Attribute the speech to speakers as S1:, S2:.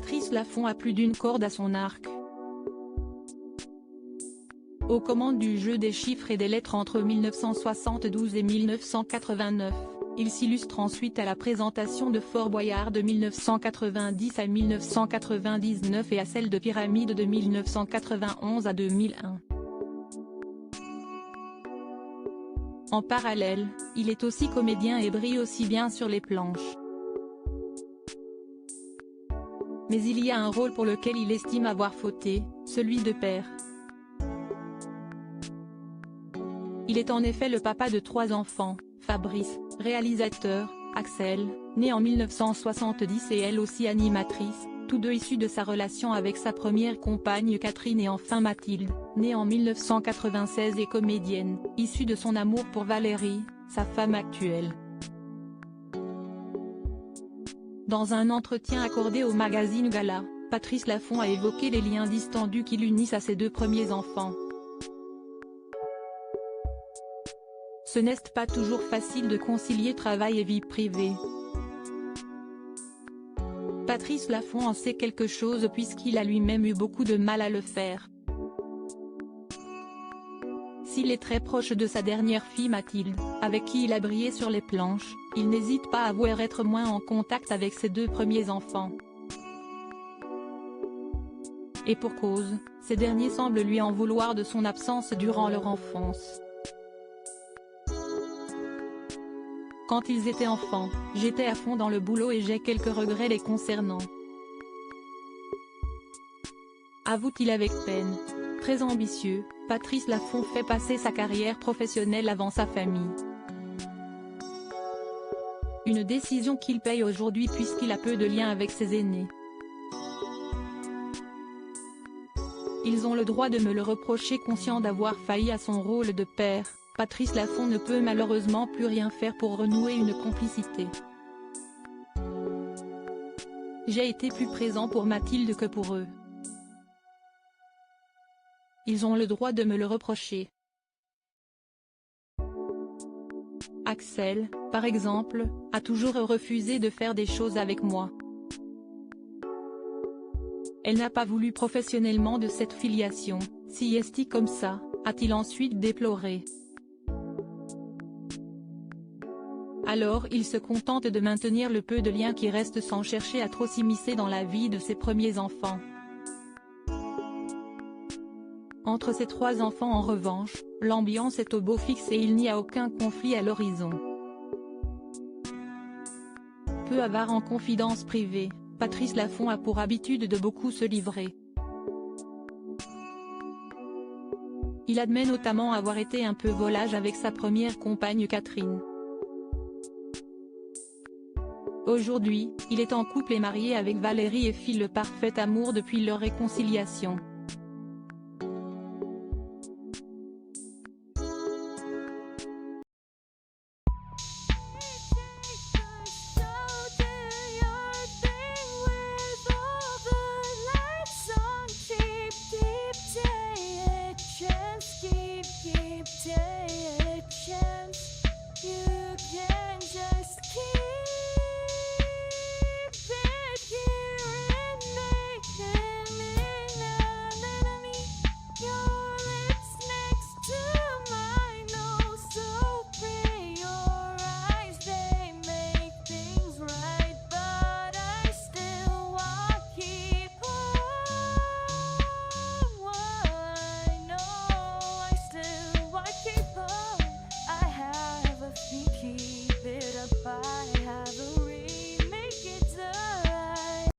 S1: Patrice Laffont a plus d'une corde à son arc. Aux commandes du jeu des chiffres et des lettres entre 1972 et 1989, il s'illustre ensuite à la présentation de Fort Boyard de 1990 à 1999 et à celle de Pyramide de 1991 à 2001. En parallèle, il est aussi comédien et brille aussi bien sur les planches. Mais il y a un rôle pour lequel il estime avoir fauté, celui de père. Il est en effet le papa de 3 enfants, Fabrice, réalisateur, Axel, né en 1970 et elle aussi animatrice, tous deux issus de sa relation avec sa première compagne Catherine et enfin Mathilde, née en 1996 et comédienne, issue de son amour pour Valérie, sa femme actuelle. Dans un entretien accordé au magazine Gala, Patrice Laffont a évoqué les liens distendus qui l'unissent à ses 2 premiers enfants. Ce n'est pas toujours facile de concilier travail et vie privée. Patrice Laffont en sait quelque chose puisqu'il a lui-même eu beaucoup de mal à le faire. S'il est très proche de sa dernière fille Mathilde, avec qui il a brillé sur les planches, il n'hésite pas à avouer être moins en contact avec ses 2 premiers enfants. Et pour cause, ces derniers semblent lui en vouloir de son absence durant leur enfance. Quand ils étaient enfants, j'étais à fond dans le boulot et j'ai quelques regrets les concernant. Avoue-t-il avec peine. Très ambitieux, Patrice Laffont fait passer sa carrière professionnelle avant sa famille. Une décision qu'il paye aujourd'hui puisqu'il a peu de liens avec ses aînés. Ils ont le droit de me le reprocher conscient d'avoir failli à son rôle de père. Patrice Laffont ne peut malheureusement plus rien faire pour renouer une complicité. J'ai été plus présent pour Mathilde que pour eux. Ils ont le droit de me le reprocher. Axel, par exemple, a toujours refusé de faire des choses avec moi. Elle n'a pas voulu professionnellement de cette filiation, si est-il comme ça, a-t-il ensuite déploré. Alors il se contente de maintenir le peu de liens qui restent sans chercher à trop s'immiscer dans la vie de ses premiers enfants. Entre ses 3 enfants en revanche, l'ambiance est au beau fixe et il n'y a aucun conflit à l'horizon. Peu avare en confidences privées, Patrice Laffont a pour habitude de beaucoup se livrer. Il admet notamment avoir été un peu volage avec sa première compagne Catherine. Aujourd'hui, il est en couple et marié avec Valérie et file le parfait amour depuis leur réconciliation.